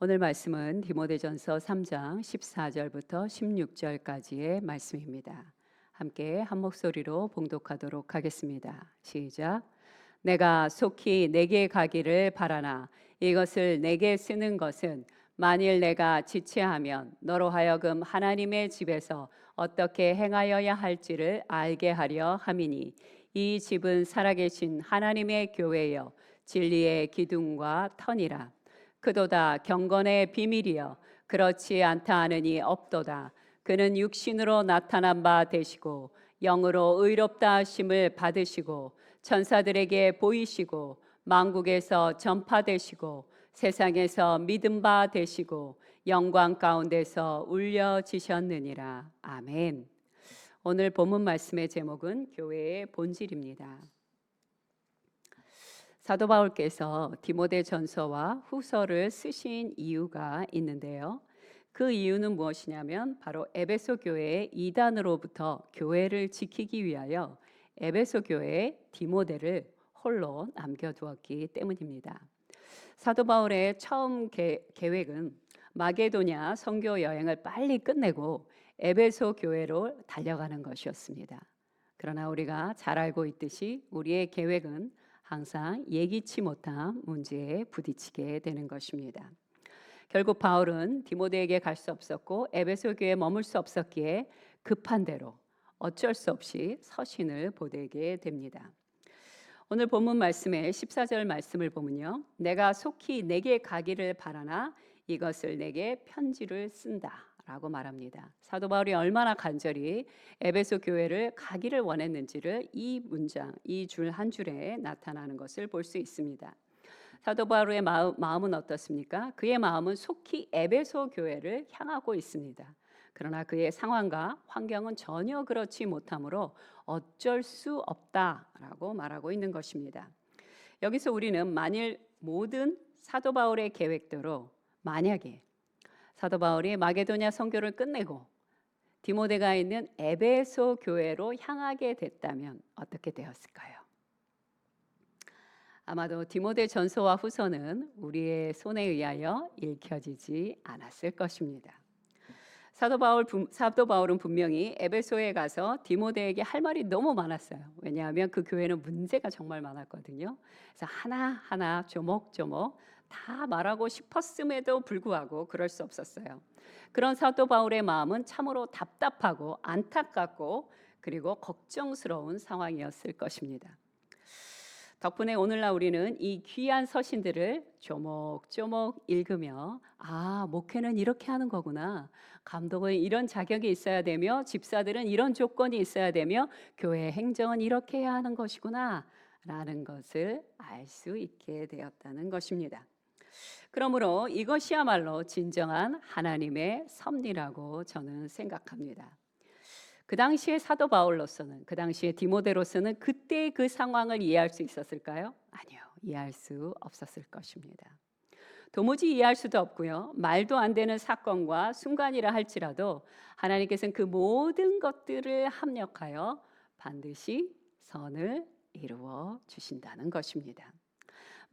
오늘 말씀은 디모데전서 3장 14절부터 16절까지의 말씀입니다. 함께 한 목소리로 봉독하도록 하겠습니다. 시작. 내가 속히 내게 가기를 바라나 이것을 내게 쓰는 것은 만일 내가 지체하면 너로 하여금 하나님의 집에서 어떻게 행하여야 할지를 알게 하려 함이니 이 집은 살아계신 하나님의 교회여 진리의 기둥과 터니라. 그도다 경건의 비밀이여 그렇지 않다 하느니 없도다. 그는 육신으로 나타난 바 되시고 영으로 의롭다 하심을 받으시고 천사들에게 보이시고 만국에서 전파되시고 세상에서 믿음 바 되시고 영광 가운데서 울려지셨느니라. 아멘. 오늘 본문 말씀의 제목은 교회의 본질입니다. 사도 바울께서 디모데전서와 후서를 쓰신 이유가 있는데요. 그 이유는 무엇이냐면 바로 에베소 교회의 이단으로부터 교회를 지키기 위하여 에베소 교회에 디모데를 홀로 남겨두었기 때문입니다. 사도 바울의 처음 계획은 마게도냐 선교 여행을 빨리 끝내고 에베소 교회로 달려가는 것이었습니다. 그러나 우리가 잘 알고 있듯이 우리의 계획은 항상 예기치 못한 문제에 부딪히게 되는 것입니다. 결국 바울은 디모데에게 갈 수 없었고 에베소 교회에 머물 수 없었기에 급한 대로 어쩔 수 없이 서신을 보내게 됩니다. 오늘 본문 말씀의 14절 말씀을 보면요. 내가 속히 내게 가기를 바라나 이것을 내게 편지를 쓴다 라고 말합니다. 사도 바울이 얼마나 간절히 에베소 교회를 가기를 원했는지를 이 문장, 이 줄 한 줄에 나타나는 것을 볼 수 있습니다. 사도 바울의 마음은 어떻습니까? 그의 마음은 속히 에베소 교회를 향하고 있습니다. 그러나 그의 상황과 환경은 전혀 그렇지 못하므로 어쩔 수 없다라고 말하고 있는 것입니다. 여기서 우리는 만일 모든 사도 바울의 계획대로 만약에 사도 바울이 마게도냐 선교를 끝내고 디모데가 있는 에베소 교회로 향하게 됐다면 어떻게 되었을까요? 아마도 디모데 전서와 후서는 우리의 손에 의하여 읽혀지지 않았을 것입니다. 사도 바울은 분명히 에베소에 가서 디모데에게 할 말이 너무 많았어요. 왜냐하면 그 교회는 문제가 정말 많았거든요. 그래서 하나하나 조목조목 다 말하고 싶었음에도 불구하고 그럴 수 없었어요. 그런 사도 바울의 마음은 참으로 답답하고 안타깝고 그리고 걱정스러운 상황이었을 것입니다. 덕분에 오늘날 우리는 이 귀한 서신들을 조목조목 읽으며 목회는 이렇게 하는 거구나. 감독은 이런 자격이 있어야 되며 집사들은 이런 조건이 있어야 되며 교회 행정은 이렇게 해야 하는 것이구나 라는 것을 알 수 있게 되었다는 것입니다. 그러므로 이것이야말로 진정한 하나님의 섭리라고 저는 생각합니다. 그 당시에 사도 바울로서는, 그 당시에 디모데로서는 그때 그 상황을 이해할 수 있었을까요? 아니요, 이해할 수 없었을 것입니다. 도무지 이해할 수도 없고요. 말도 안 되는 사건과 순간이라 할지라도 하나님께서는 그 모든 것들을 합력하여 반드시 선을 이루어 주신다는 것입니다.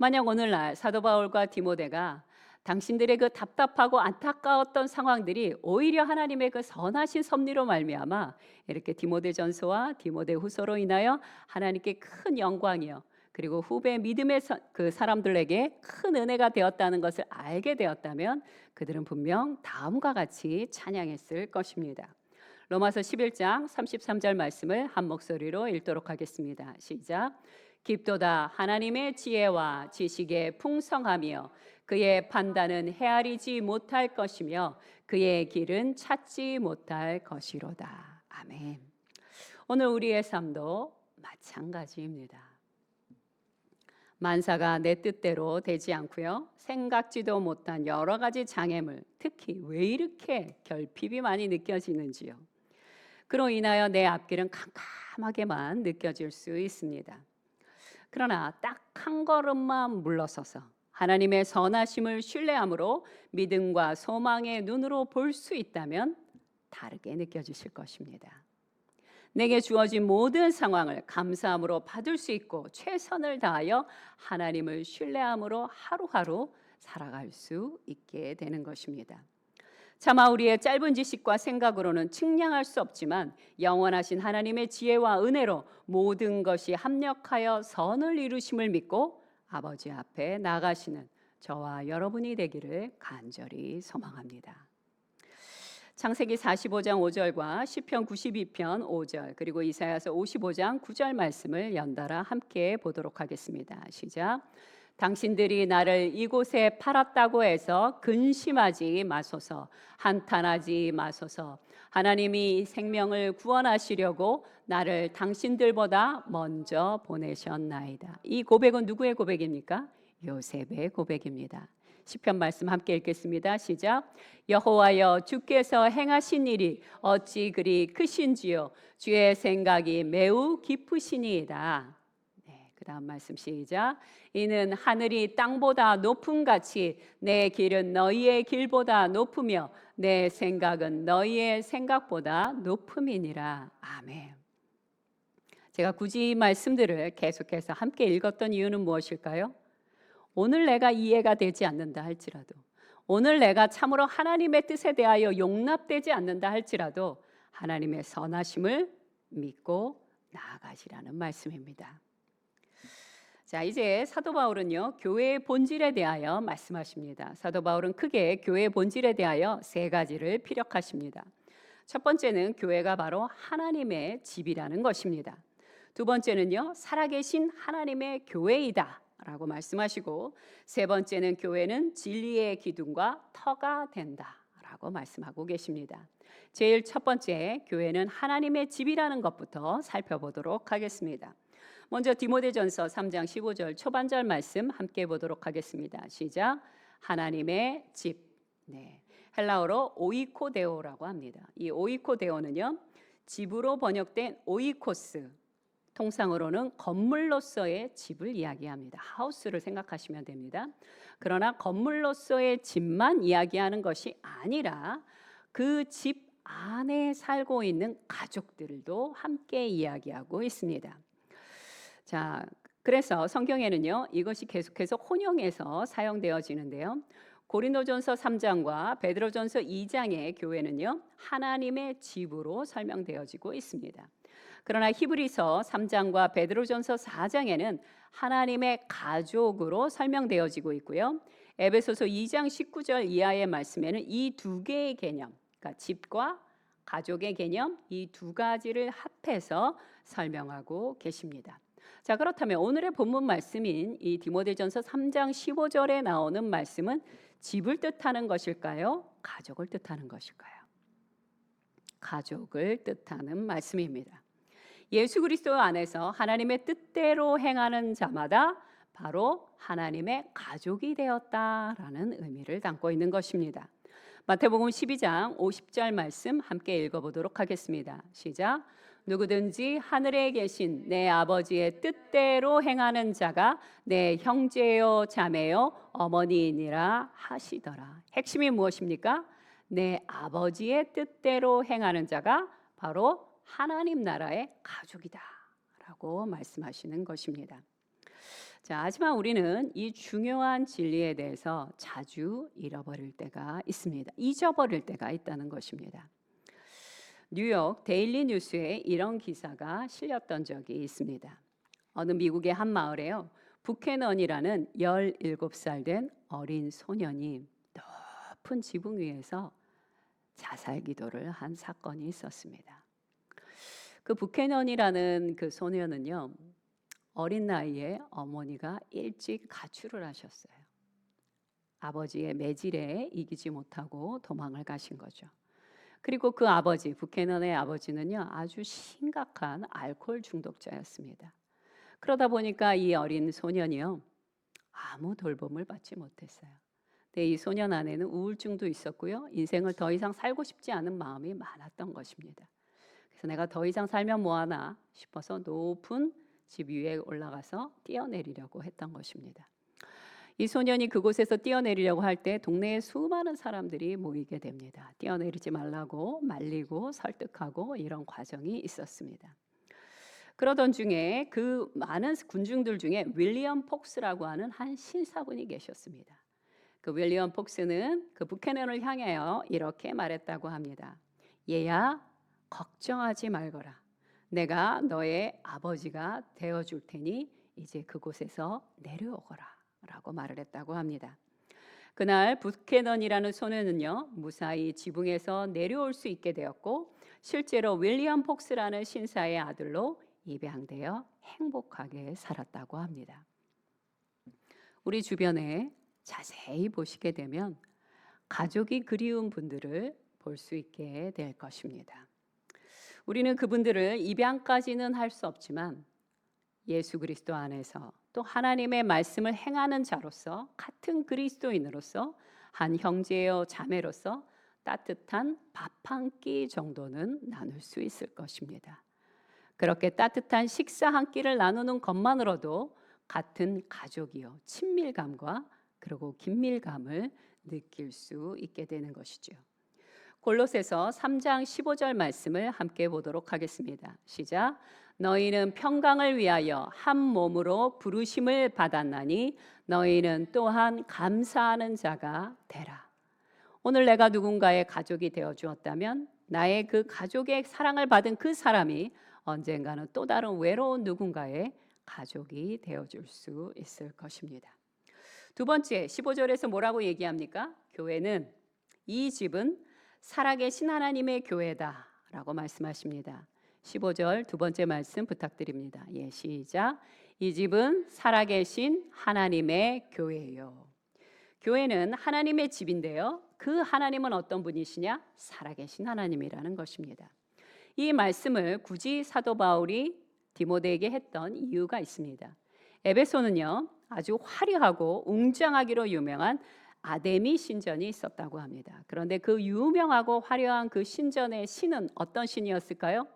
만약 오늘날 사도 바울과 디모데가 당신들의 그 답답하고 안타까웠던 상황들이 오히려 하나님의 그 선하신 섭리로 말미암아 이렇게 디모데전서와 디모데후서로 인하여 하나님께 큰 영광이요 그리고 후배 믿음의 그 사람들에게 큰 은혜가 되었다는 것을 알게 되었다면 그들은 분명 다음과 같이 찬양했을 것입니다. 로마서 11장 33절 말씀을 한 목소리로 읽도록 하겠습니다. 시작. 깊도다 하나님의 지혜와 지식의 풍성하며 그의 판단은 헤아리지 못할 것이며 그의 길은 찾지 못할 것이로다. 아멘. 오늘 우리의 삶도 마찬가지입니다. 만사가 내 뜻대로 되지 않고요. 생각지도 못한 여러 가지 장애물, 특히 왜 이렇게 결핍이 많이 느껴지는지요. 그로 인하여 내 앞길은 캄캄하게만 느껴질 수 있습니다. 그러나 딱 한 걸음만 물러서서 하나님의 선하심을 신뢰함으로 믿음과 소망의 눈으로 볼 수 있다면 다르게 느껴지실 것입니다. 내게 주어진 모든 상황을 감사함으로 받을 수 있고 최선을 다하여 하나님을 신뢰함으로 하루하루 살아갈 수 있게 되는 것입니다. 차마 우리의 짧은 지식과 생각으로는 측량할 수 없지만 영원하신 하나님의 지혜와 은혜로 모든 것이 합력하여 선을 이루심을 믿고 아버지 앞에 나가시는 저와 여러분이 되기를 간절히 소망합니다. 창세기 45장 5절과 시편 92편 5절 그리고 이사야서 55장 9절 말씀을 연달아 함께 보도록 하겠습니다. 시작. 당신들이 나를 이곳에 팔았다고 해서 근심하지 마소서, 한탄하지 마소서. 하나님이 생명을 구원하시려고 나를 당신들보다 먼저 보내셨나이다. 이 고백은 누구의 고백입니까? 요셉의 고백입니다. 시편 말씀 함께 읽겠습니다. 시작. 여호와여, 주께서 행하신 일이 어찌 그리 크신지요. 주의 생각이 매우 깊으시니이다. 그 다음 말씀 시작. 이는 하늘이 땅보다 높음 같이 내 길은 너희의 길보다 높으며 내 생각은 너희의 생각보다 높음이니라. 아멘. 제가 굳이 이 말씀들을 계속해서 함께 읽었던 이유는 무엇일까요? 오늘 내가 이해가 되지 않는다 할지라도, 오늘 내가 참으로 하나님의 뜻에 대하여 용납되지 않는다 할지라도 하나님의 선하심을 믿고 나아가시라는 말씀입니다. 자, 이제 사도 바울은요, 교회의 본질에 대하여 말씀하십니다. 사도 바울은 크게 교회의 본질에 대하여 세 가지를 피력하십니다. 첫 번째는 교회가 바로 하나님의 집이라는 것입니다. 두 번째는요, 살아계신 하나님의 교회이다 라고 말씀하시고, 세 번째는 교회는 진리의 기둥과 터가 된다 라고 말씀하고 계십니다. 제일 첫 번째, 교회는 하나님의 집이라는 것부터 살펴보도록 하겠습니다. 먼저 디모데전서 3장 15절 초반절 말씀 함께 보도록 하겠습니다. 시작. 하나님의 집. 헬라어로 오이코데오라고 합니다. 이 오이코데오는요, 집으로 번역된 오이코스, 통상으로는 건물로서의 집을 이야기합니다. 하우스를 생각하시면 됩니다. 그러나 건물로서의 집만 이야기하는 것이 아니라 그 집 안에 살고 있는 가족들도 함께 이야기하고 있습니다. 자, 그래서 성경에는요, 이것이 계속해서 혼용해서 사용되어지는데요. 고린도전서 3장과 베드로전서 2장의 교회는요, 하나님의 집으로 설명되어지고 있습니다. 그러나 히브리서 3장과 베드로전서 4장에는 하나님의 가족으로 설명되어지고 있고요. 에베소서 2장 19절 이하의 말씀에는 이 두 개의 개념, 그러니까 집과 가족의 개념, 이 두 가지를 합해서 설명하고 계십니다. 자, 그렇다면 오늘의 본문 말씀인 이 디모데전서 3장 15절에 나오는 말씀은 집을 뜻하는 것일까요? 가족을 뜻하는 것일까요? 가족을 뜻하는 말씀입니다. 예수 그리스도 안에서 하나님의 뜻대로 행하는 자마다 바로 하나님의 가족이 되었다라는 의미를 담고 있는 것입니다. 마태복음 12장 50절 말씀 함께 읽어보도록 하겠습니다. 시작. 누구든지 하늘에 계신 내 아버지의 뜻대로 행하는 자가 내 형제요 자매요 어머니이니라 하시더라. 핵심이 무엇입니까? 내 아버지의 뜻대로 행하는 자가 바로 하나님 나라의 가족이다 라고 말씀하시는 것입니다. 자, 하지만 우리는 이 중요한 진리에 대해서 자주 잃어버릴 때가 있습니다. 잊어버릴 때가 있다는 것입니다. 뉴욕 데일리 뉴스에 이런 기사가 실렸던 적이 있습니다. 어느 미국의 한 마을에요, 부캐넌이라는 17살 된 어린 소년이 높은 지붕 위에서 자살 기도를 한 사건이 있었습니다. 그 부캐넌이라는 그 소년은요, 어린 나이에 어머니가 일찍 가출을 하셨어요. 아버지의 매질에 이기지 못하고 도망을 가신 거죠. 그리고 그 아버지, 부캐넌의 아버지는요, 아주 심각한 알코올 중독자였습니다. 그러다 보니까 이 어린 소년이요, 아무 돌봄을 받지 못했어요. 근데 이 소년 안에는 우울증도 있었고요, 인생을 더 이상 살고 싶지 않은 마음이 많았던 것입니다. 그래서 내가 더 이상 살면 뭐하나 싶어서 높은 집 위에 올라가서 뛰어내리려고 했던 것입니다. 이 소년이 그곳에서 뛰어내리려고 할 때 동네에 수많은 사람들이 모이게 됩니다. 뛰어내리지 말라고 말리고 설득하고 이런 과정이 있었습니다. 그러던 중에 그 많은 군중들 중에 윌리엄 폭스라고 하는 한 신사분이 계셨습니다. 그 윌리엄 폭스는 그 부캐넌을 향하여 이렇게 말했다고 합니다. 얘야, 걱정하지 말거라. 내가 너의 아버지가 되어줄 테니 이제 그곳에서 내려오거라 라고 말을 했다고 합니다. 그날 부캐넌이라는 소년은요, 무사히 지붕에서 내려올 수 있게 되었고 실제로 윌리엄 폭스라는 신사의 아들로 입양되어 행복하게 살았다고 합니다. 우리 주변에 자세히 보시게 되면 가족이 그리운 분들을 볼 수 있게 될 것입니다. 우리는 그분들을 입양까지는 할 수 없지만 예수 그리스도 안에서 또 하나님의 말씀을 행하는 자로서 같은 그리스도인으로서 한 형제요 자매로서 따뜻한 밥 한 끼 정도는 나눌 수 있을 것입니다. 그렇게 따뜻한 식사 한 끼를 나누는 것만으로도 같은 가족이요 친밀감과 그리고 긴밀감을 느낄 수 있게 되는 것이죠. 골로새서 3장 15절 말씀을 함께 보도록 하겠습니다. 시작. 너희는 평강을 위하여 한 몸으로 부르심을 받았나니 너희는 또한 감사하는 자가 되라. 오늘 내가 누군가의 가족이 되어 주었다면 나의 그 가족의 사랑을 받은 그 사람이 언젠가는 또 다른 외로운 누군가의 가족이 되어 줄 수 있을 것입니다. 두 번째 15절에서 뭐라고 얘기합니까? 교회는 이 집은 살아계신 하나님의 교회다라고 말씀하십니다. 15절 두 번째 말씀 부탁드립니다. 예, 시작. 이 집은 살아계신 하나님의 교회예요. 교회는 하나님의 집인데요. 그 하나님은 어떤 분이시냐? 살아계신 하나님이라는 것입니다. 이 말씀을 굳이 사도 바울이 디모데에게 했던 이유가 있습니다. 에베소는요, 아주 화려하고 웅장하기로 유명한 아데미 신전이 있었다고 합니다. 그런데 그 유명하고 화려한 그 신전의 신은 어떤 신이었을까요?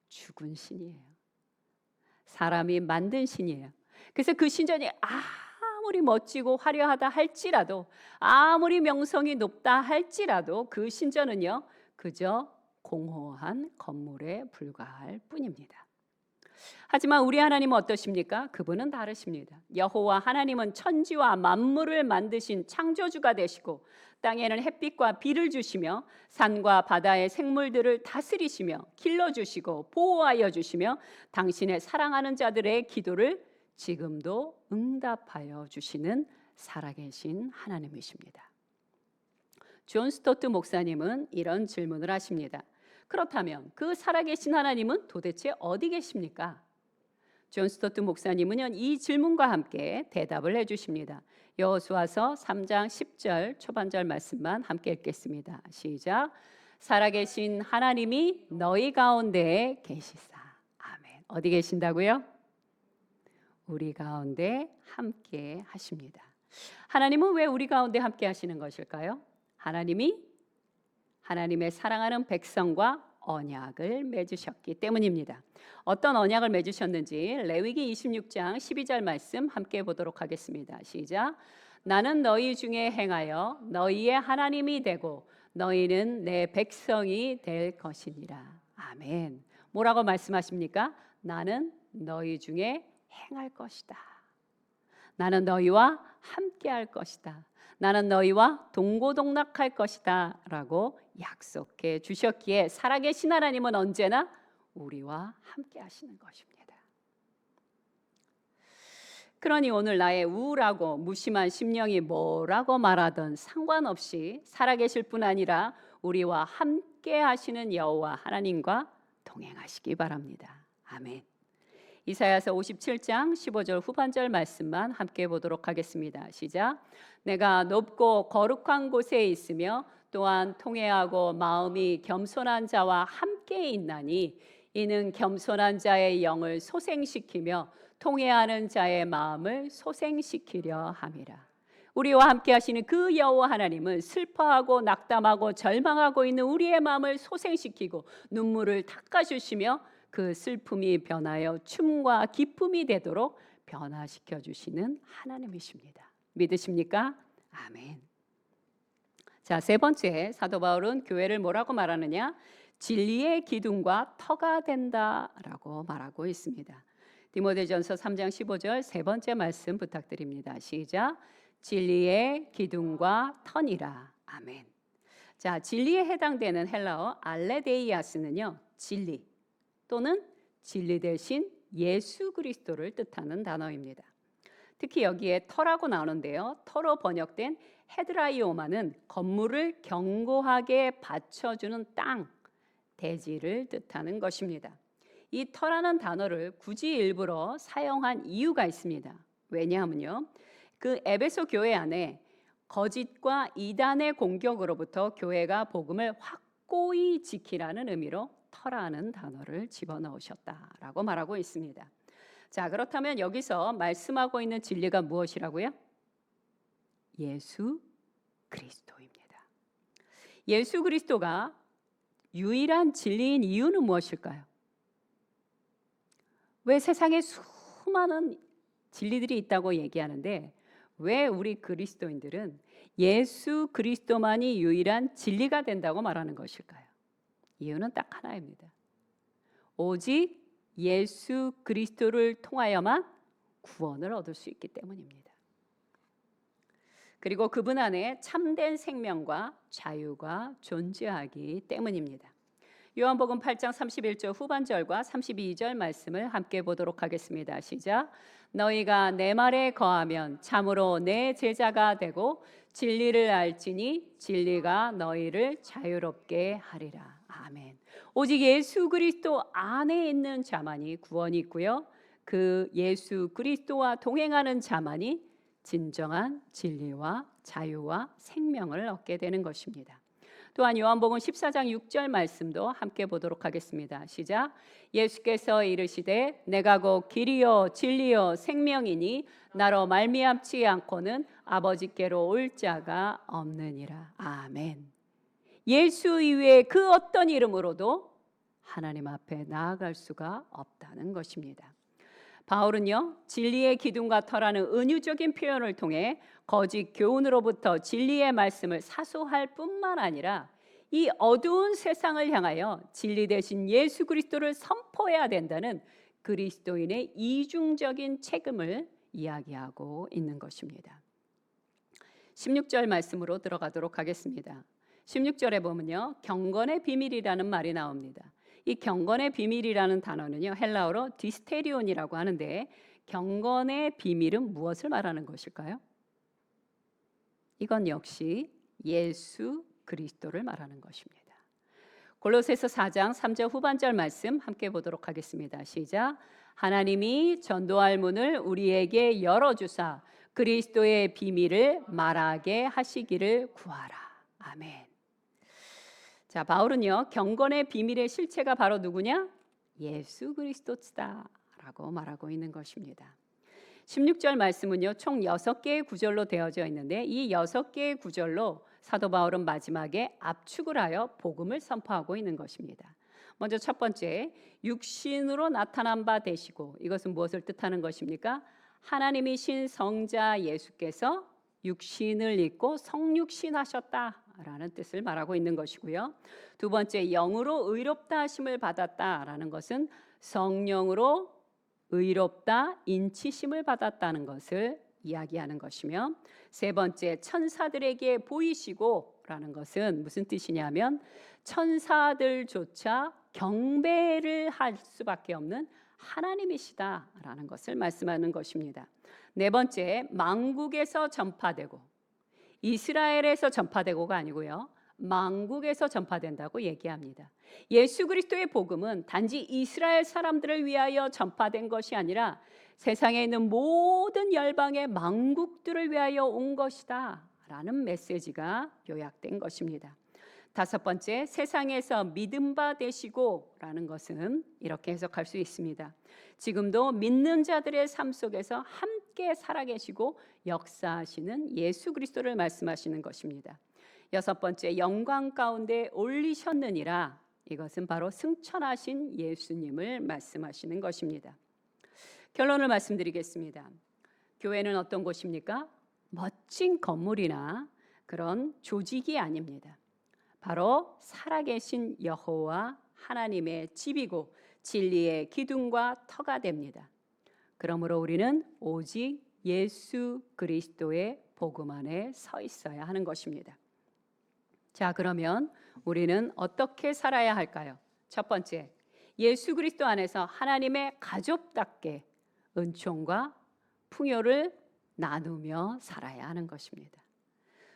죽은 신이에요. 사람이 만든 신이에요. 그래서 그 신전이 아무리 멋지고 화려하다 할지라도, 아무리 명성이 높다 할지라도 그 신전은요, 그저 공허한 건물에 불과할 뿐입니다. 하지만 우리 하나님은 어떠십니까? 그분은 다르십니다. 여호와 하나님은 천지와 만물을 만드신 창조주가 되시고 땅에는 햇빛과 비를 주시며 산과 바다의 생물들을 다스리시며 길러주시고 보호하여 주시며 당신의 사랑하는 자들의 기도를 지금도 응답하여 주시는 살아계신 하나님이십니다. 존 스토트 목사님은 이런 질문을 하십니다. 그렇다면 그 살아계신 하나님은 도대체 어디 계십니까? 존 스토트 목사님은 이 질문과 함께 대답을 해주십니다. 여호수아서 3장 10절 초반절 말씀만 함께 읽겠습니다. 시작. 살아계신 하나님이 너희 가운데에 계시사. 아멘. 어디 계신다고요? 우리 가운데 함께 하십니다. 하나님은 왜 우리 가운데 함께 하시는 것일까요? 하나님이 하나님의 사랑하는 백성과 언약을 맺으셨기 때문입니다. 어떤 언약을 맺으셨는지 레위기 26장 12절 말씀 함께 보도록 하겠습니다. 시작. 나는 너희 중에 행하여 너희의 하나님이 되고 너희는 내 백성이 될 것이니라. 아멘. 뭐라고 말씀하십니까? 나는 너희 중에 행할 것이다. 나는 너희와 함께 할 것이다. 나는 너희와 동고동락할 것이다 라고 약속해 주셨기에 살아계신 하나님은 언제나 우리와 함께 하시는 것입니다. 그러니 오늘 나의 우울하고 무심한 심령이 뭐라고 말하든 상관없이 살아계실 뿐 아니라 우리와 함께 하시는 여호와 하나님과 동행하시기 바랍니다. 아멘. 이사야서 57장 15절 후반절 말씀만 함께 보도록 하겠습니다. 시작. 내가 높고 거룩한 곳에 있으며 또한 통회하고 마음이 겸손한 자와 함께 있나니 이는 겸손한 자의 영을 소생시키며 통회하는 자의 마음을 소생시키려 함이라. 우리와 함께 하시는 그 여호와 하나님은 슬퍼하고 낙담하고 절망하고 있는 우리의 마음을 소생시키고 눈물을 닦아주시며 그 슬픔이 변하여 춤과 기쁨이 되도록 변화시켜 주시는 하나님이십니다. 믿으십니까? 아멘. 자, 세 번째 사도 바울은 교회를 뭐라고 말하느냐? 진리의 기둥과 터가 된다라고 말하고 있습니다. 디모데전서 3장 15절 세 번째 말씀 부탁드립니다. 시작. 진리의 기둥과 터니라. 아멘. 자, 진리에 해당되는 헬라어 알레데이아스는요, 진리 또는 진리 대신 예수 그리스도를 뜻하는 단어입니다. 특히 여기에 터라고 나오는데요, 터로 번역된 헤드라이오마는 건물을 견고하게 받쳐주는 땅, 대지를 뜻하는 것입니다. 이 터라는 단어를 굳이 일부러 사용한 이유가 있습니다. 왜냐하면요, 그 에베소 교회 안에 거짓과 이단의 공격으로부터 교회가 복음을 확고히 지키라는 의미로 터라는 단어를 집어넣으셨다라고 말하고 있습니다. 자, 그렇다면 여기서 말씀하고 있는 진리가 무엇이라고요? 예수 그리스도입니다. 예수 그리스도가 유일한 진리인 이유는 무엇일까요? 왜 세상에 수많은 진리들이 있다고 얘기하는데 왜 우리 그리스도인들은 예수 그리스도만이 유일한 진리가 된다고 말하는 것일까요? 이유는 딱 하나입니다. 오직 예수 그리스도를 통하여만 구원을 얻을 수 있기 때문입니다. 그리고 그분 안에 참된 생명과 자유가 존재하기 때문입니다. 요한복음 8장 31절 후반절과 32절 말씀을 함께 보도록 하겠습니다. 시작. 너희가 내 말에 거하면 참으로 내 제자가 되고 진리를 알지니 진리가 너희를 자유롭게 하리라. 아멘. 오직 예수 그리스도 안에 있는 자만이 구원이 있고요, 그 예수 그리스도와 동행하는 자만이 진정한 진리와 자유와 생명을 얻게 되는 것입니다. 또한 요한복음 14장 6절 말씀도 함께 보도록 하겠습니다. 시작. 예수께서 이르시되 내가 곧 길이요 진리요 생명이니 나로 말미암지 않고는 아버지께로 올 자가 없느니라. 아멘. 예수 이외에 그 어떤 이름으로도 하나님 앞에 나아갈 수가 없다는 것입니다. 바울은요, 진리의 기둥과 터라는 은유적인 표현을 통해 거짓 교훈으로부터 진리의 말씀을 사수할 뿐만 아니라 이 어두운 세상을 향하여 진리 대신 예수 그리스도를 선포해야 된다는 그리스도인의 이중적인 책임을 이야기하고 있는 것입니다. 16절 말씀으로 들어가도록 하겠습니다. 16절에 보면요, 경건의 비밀이라는 말이 나옵니다. 이 경건의 비밀이라는 단어는요, 헬라어로 디스테리온이라고 하는데 경건의 비밀은 무엇을 말하는 것일까요? 이건 역시 예수 그리스도를 말하는 것입니다. 골로새서 4장 3절 후반절 말씀 함께 보도록 하겠습니다. 시작. 하나님이 전도할 문을 우리에게 열어주사 그리스도의 비밀을 말하게 하시기를 구하라. 아멘. 자, 바울은요, 경건의 비밀의 실체가 바로 누구냐? 예수 그리스도다라고 말하고 있는 것입니다. 16절 말씀은요, 총 6개의 구절로 되어져 있는데 이 6개의 구절로 사도 바울은 마지막에 압축을 하여 복음을 선포하고 있는 것입니다. 먼저 첫 번째, 육신으로 나타난 바 되시고, 이것은 무엇을 뜻하는 것입니까? 하나님이신 성자 예수께서 육신을 입고 성육신하셨다라는 뜻을 말하고 있는 것이고요. 두 번째, 영으로 의롭다 하심을 받았다라는 것은 성령으로 의롭다 인치심을 받았다는 것을 이야기하는 것이며, 세 번째, 천사들에게 보이시고라는 것은 무슨 뜻이냐면 천사들조차 경배를 할 수밖에 없는 하나님이시다라는 것을 말씀하는 것입니다. 네 번째, 만국에서 전파되고, 이스라엘에서 전파되고가 아니고요, 만국에서 전파된다고 얘기합니다. 예수 그리스도의 복음은 단지 이스라엘 사람들을 위하여 전파된 것이 아니라 세상에 있는 모든 열방의 만국들을 위하여 온 것이다 라는 메시지가 요약된 것입니다. 다섯 번째, 세상에서 믿음 바 되시고 라는 것은 이렇게 해석할 수 있습니다. 지금도 믿는 자들의 삶 속에서 함께 살아계시고 역사하시는 예수 그리스도를 말씀하시는 것입니다. 여섯 번째, 영광 가운데 올리셨느니라, 이것은 바로 승천하신 예수님을 말씀하시는 것입니다. 결론을 말씀드리겠습니다. 교회는 어떤 곳입니까? 멋진 건물이나 그런 조직이 아닙니다. 바로 살아계신 여호와 하나님의 집이고 진리의 기둥과 터가 됩니다. 그러므로 우리는 오직 예수 그리스도의 복음 안에 서 있어야 하는 것입니다. 자, 그러면 우리는 어떻게 살아야 할까요? 첫 번째, 예수 그리스도 안에서 하나님의 가족답게 은총과 풍요를 나누며 살아야 하는 것입니다.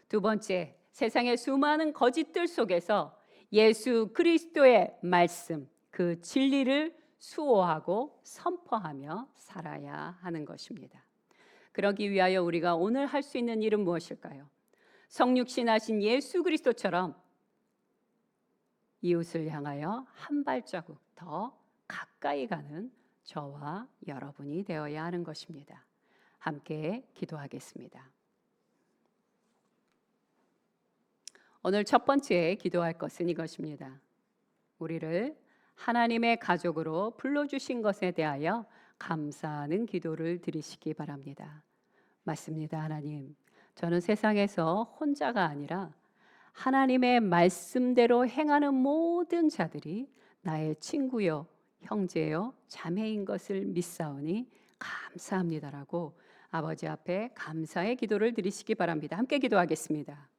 두 번째, 세상의 수많은 거짓들 속에서 예수 그리스도의 말씀, 그 진리를 수호하고 선포하며 살아야 하는 것입니다. 그러기 위하여 우리가 오늘 할 수 있는 일은 무엇일까요? 성육신하신 예수 그리스도처럼 이웃을 향하여 한 발자국 더 가까이 가는 저와 여러분이 되어야 하는 것입니다. 함께 기도하겠습니다. 오늘 첫 번째 기도할 것은 이것입니다. 우리를 하나님의 가족으로 불러주신 것에 대하여 감사하는 기도를 드리시기 바랍니다. 맞습니다, 하나님. 저는 세상에서 혼자가 아니라 하나님의 말씀대로 행하는 모든 자들이 나의 친구요, 형제요, 자매인 것을 믿사오니 감사합니다라고 아버지 앞에 감사의 기도를 드리시기 바랍니다. 함께 기도하겠습니다.